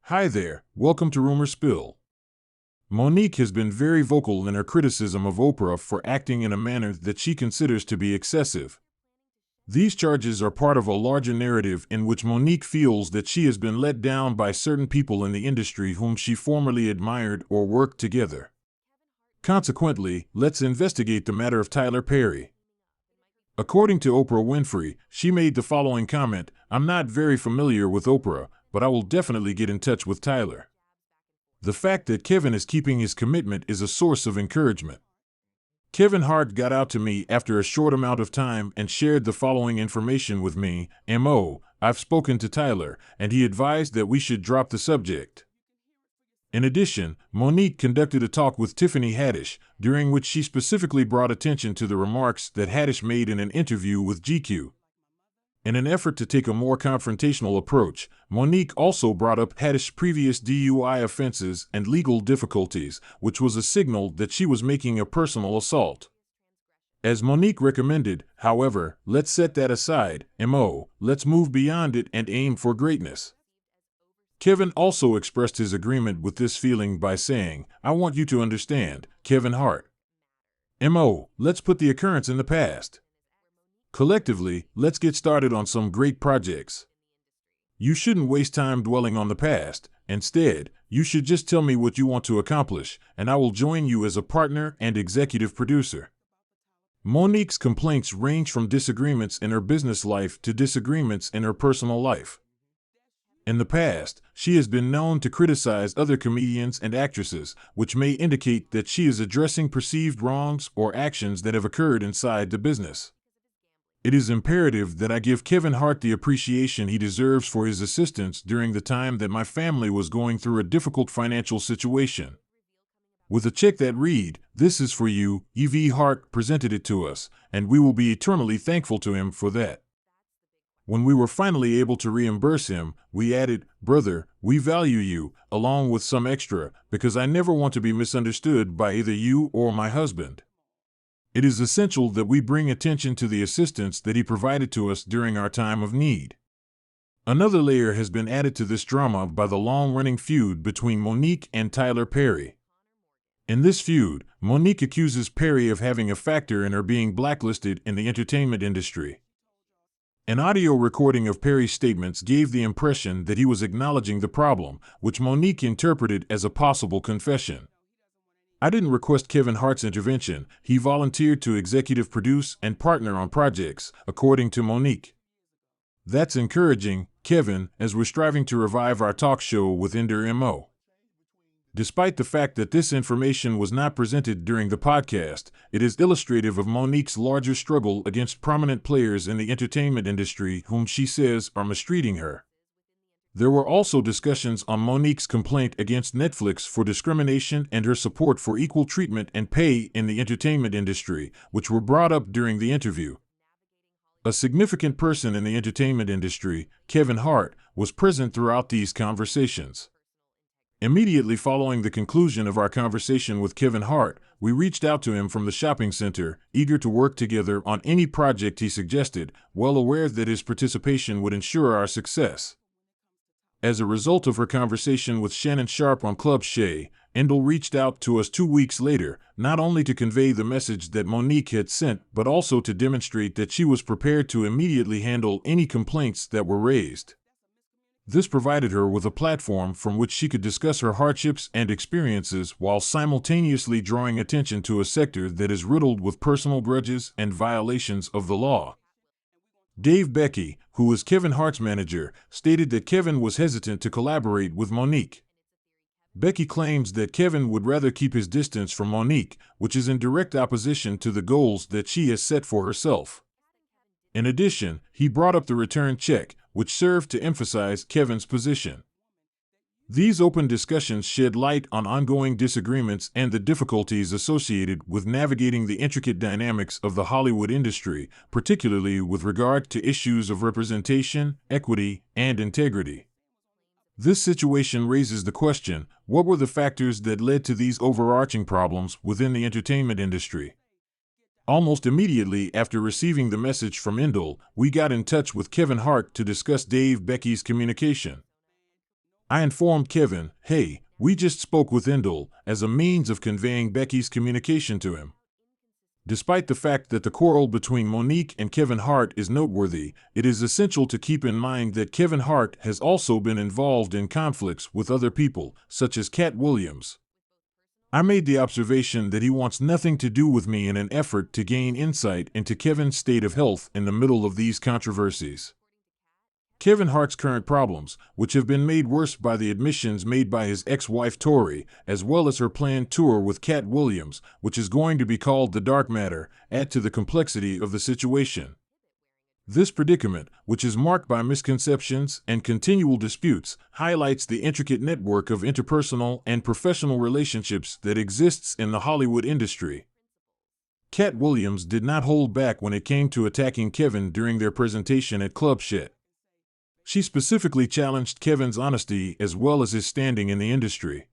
Hi there, welcome to Rumor Spill. Monique has been very vocal in her criticism of Oprah for acting in a manner that she considers to be excessive. These charges are part of a larger narrative in which Monique feels that she has been let down by certain people in the industry whom she formerly admired or worked together. Consequently, let's investigate the matter of Tyler Perry. According to Oprah Winfrey, she made the following comment: "I'm not very familiar with Oprah, but I will definitely get in touch with Tyler." The fact that Kevin is keeping his commitment is a source of encouragement. Kevin Hart got out to me after a short amount of time and shared the following information with me: I've spoken to Tyler, and he advised that we should drop the subject. In addition, Monique conducted a talk with Tiffany Haddish, during which she specifically brought attention to the remarks that Haddish made in an interview with GQ. In an effort to take a more confrontational approach, Monique also brought up Haddish's previous DUI offenses and legal difficulties, which was a signal that she was making a personal assault. As Monique recommended, however, let's set that aside, let's move beyond it and aim for greatness. Kevin also expressed his agreement with this feeling by saying, "I want you to understand, Kevin Hart. Let's put the occurrence in the past. Collectively, let's get started on some great projects. You shouldn't waste time dwelling on the past. Instead, you should just tell me what you want to accomplish, and I will join you as a partner and executive producer." Monique's complaints range from disagreements in her business life to disagreements in her personal life. In the past, she has been known to criticize other comedians and actresses, which may indicate that she is addressing perceived wrongs or actions that have occurred inside the business. It is imperative that I give Kevin Hart the appreciation he deserves for his assistance during the time that my family was going through a difficult financial situation. With a check that read, "This is for you," E.V. Hart presented it to us, and we will be eternally thankful to him for that. When we were finally able to reimburse him, we added, "Brother, we value you," along with some extra, because I never want to be misunderstood by either you or my husband. It is essential that we bring attention to the assistance that he provided to us during our time of need. Another layer has been added to this drama by the long-running feud between Monique and Tyler Perry. In this feud, Monique accuses Perry of having a factor in her being blacklisted in the entertainment industry. An audio recording of Perry's statements gave the impression that he was acknowledging the problem, which Monique interpreted as a possible confession. "I didn't request Kevin Hart's intervention. He volunteered to executive produce and partner on projects," according to Monique. "That's encouraging, Kevin, as we're striving to revive our talk show with Ender M.O." Despite the fact that this information was not presented during the podcast, it is illustrative of Monique's larger struggle against prominent players in the entertainment industry whom she says are mistreating her. There were also discussions on Monique's complaint against Netflix for discrimination and her support for equal treatment and pay in the entertainment industry, which were brought up during the interview. A significant person in the entertainment industry, Kevin Hart, was present throughout these conversations. Immediately following the conclusion of our conversation with Kevin Hart, we reached out to him from the shopping center, eager to work together on any project he suggested, well aware that his participation would ensure our success. As a result of her conversation with Shannon Sharp on Club Shay, Endel reached out to us 2 weeks later, not only to convey the message that Monique had sent, but also to demonstrate that she was prepared to immediately handle any complaints that were raised. This provided her with a platform from which she could discuss her hardships and experiences while simultaneously drawing attention to a sector that is riddled with personal grudges and violations of the law. Dave Becky, who was Kevin Hart's manager, stated that Kevin was hesitant to collaborate with Monique. Becky claims that Kevin would rather keep his distance from Monique, which is in direct opposition to the goals that she has set for herself. In addition, he brought up the return check, which served to emphasize Kevin's position. These open discussions shed light on ongoing disagreements and the difficulties associated with navigating the intricate dynamics of the Hollywood industry, particularly with regard to issues of representation, equity, and integrity. This situation raises the question: what were the factors that led to these overarching problems within the entertainment industry? Almost immediately after receiving the message from Endel, we got in touch with Kevin Hart to discuss Dave Becky's communication. I informed Kevin, "Hey, we just spoke with Endel," as a means of conveying Becky's communication to him. Despite the fact that the quarrel between Monique and Kevin Hart is noteworthy, it is essential to keep in mind that Kevin Hart has also been involved in conflicts with other people, such as Cat Williams. I made the observation that he wants nothing to do with me in an effort to gain insight into Kevin's state of health in the middle of these controversies. Kevin Hart's current problems, which have been made worse by the admissions made by his ex-wife Tori, as well as her planned tour with Cat Williams, which is going to be called The Dark Matter, add to the complexity of the situation. This predicament, which is marked by misconceptions and continual disputes, highlights the intricate network of interpersonal and professional relationships that exists in the Hollywood industry. Cat Williams did not hold back when it came to attacking Kevin during their presentation at Club Shay. She specifically challenged Kevin's honesty as well as his standing in the industry.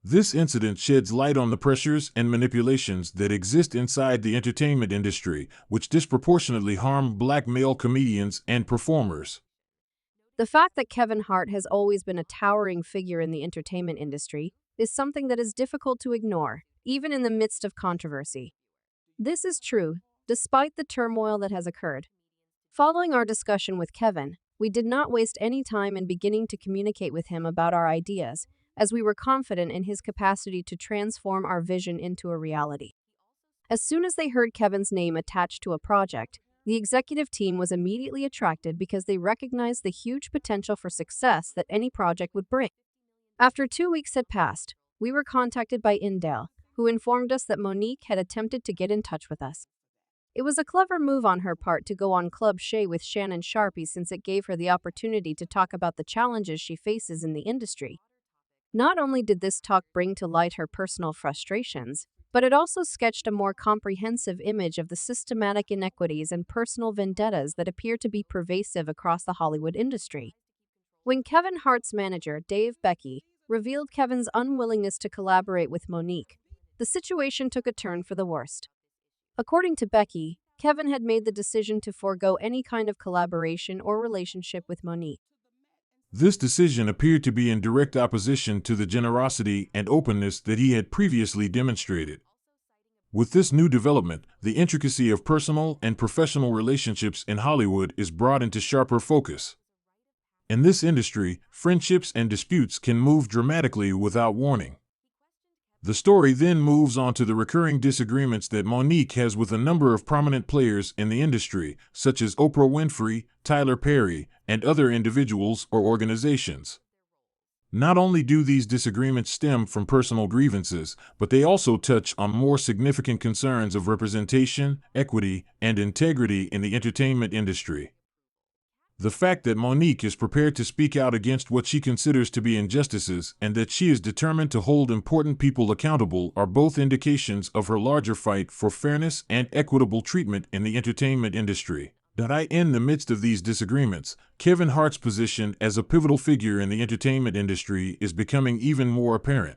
This incident sheds light on the pressures and manipulations that exist inside the entertainment industry, which disproportionately harm Black male comedians and performers. The fact that Kevin Hart has always been a towering figure in the entertainment industry is something that is difficult to ignore, even in the midst of controversy. This is true, despite the turmoil that has occurred. Following our discussion with Kevin, we did not waste any time in beginning to communicate with him about our ideas, as we were confident in his capacity to transform our vision into a reality. As soon as they heard Kevin's name attached to a project, the executive team was immediately attracted because they recognized the huge potential for success that any project would bring. After 2 weeks had passed, we were contacted by Indale, who informed us that Monique had attempted to get in touch with us. It was a clever move on her part to go on Club Shay with Shannon Sharpie, since it gave her the opportunity to talk about the challenges she faces in the industry. Not only did this talk bring to light her personal frustrations, but it also sketched a more comprehensive image of the systematic inequities and personal vendettas that appear to be pervasive across the Hollywood industry. When Kevin Hart's manager, Dave Becky, revealed Kevin's unwillingness to collaborate with Monique, the situation took a turn for the worst. According to Becky, Kevin had made the decision to forego any kind of collaboration or relationship with Monique. This decision appeared to be in direct opposition to the generosity and openness that he had previously demonstrated. With this new development, the intricacy of personal and professional relationships in Hollywood is brought into sharper focus. In this industry, friendships and disputes can move dramatically without warning. The story then moves on to the recurring disagreements that Monique has with a number of prominent players in the industry, such as Oprah Winfrey, Tyler Perry, and other individuals or organizations. Not only do these disagreements stem from personal grievances, but they also touch on more significant concerns of representation, equity, and integrity in the entertainment industry. The fact that Monique is prepared to speak out against what she considers to be injustices and that she is determined to hold important people accountable are both indications of her larger fight for fairness and equitable treatment in the entertainment industry. In the midst of these disagreements, Kevin Hart's position as a pivotal figure in the entertainment industry is becoming even more apparent.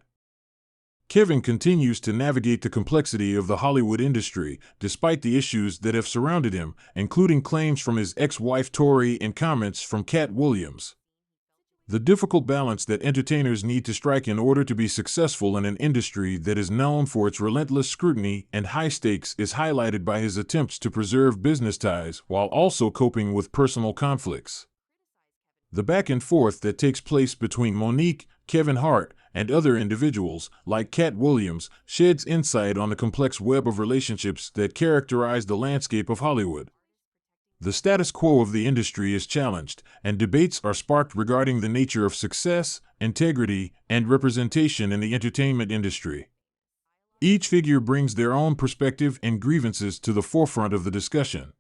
Kevin continues to navigate the complexity of the Hollywood industry, despite the issues that have surrounded him, including claims from his ex-wife Tori and comments from Cat Williams. The difficult balance that entertainers need to strike in order to be successful in an industry that is known for its relentless scrutiny and high stakes is highlighted by his attempts to preserve business ties while also coping with personal conflicts. The back and forth that takes place between Monique, Kevin Hart, and other individuals, like Cat Williams, sheds insight on the complex web of relationships that characterize the landscape of Hollywood. The status quo of the industry is challenged, and debates are sparked regarding the nature of success, integrity, and representation in the entertainment industry. Each figure brings their own perspective and grievances to the forefront of the discussion.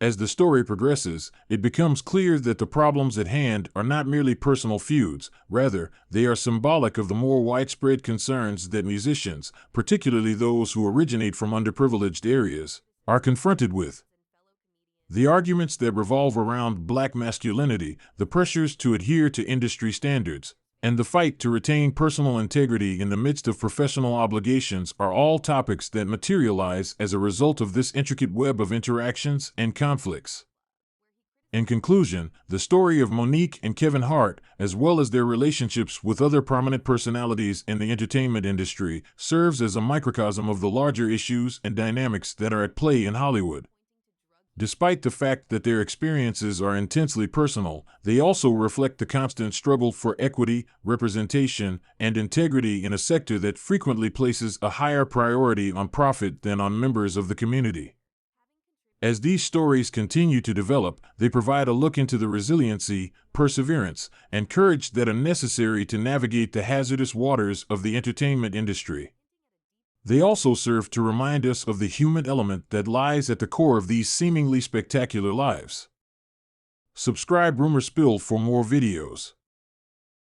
As the story progresses, it becomes clear that the problems at hand are not merely personal feuds, rather, they are symbolic of the more widespread concerns that musicians, particularly those who originate from underprivileged areas, are confronted with. The arguments that revolve around Black masculinity, the pressures to adhere to industry standards, and the fight to retain personal integrity in the midst of professional obligations are all topics that materialize as a result of this intricate web of interactions and conflicts. In conclusion, the story of Monique and Kevin Hart, as well as their relationships with other prominent personalities in the entertainment industry, serves as a microcosm of the larger issues and dynamics that are at play in Hollywood. Despite the fact that their experiences are intensely personal, they also reflect the constant struggle for equity, representation, and integrity in a sector that frequently places a higher priority on profit than on members of the community. As these stories continue to develop, they provide a look into the resiliency, perseverance, and courage that are necessary to navigate the hazardous waters of the entertainment industry. They also serve to remind us of the human element that lies at the core of these seemingly spectacular lives. Subscribe Rumor Spill for more videos.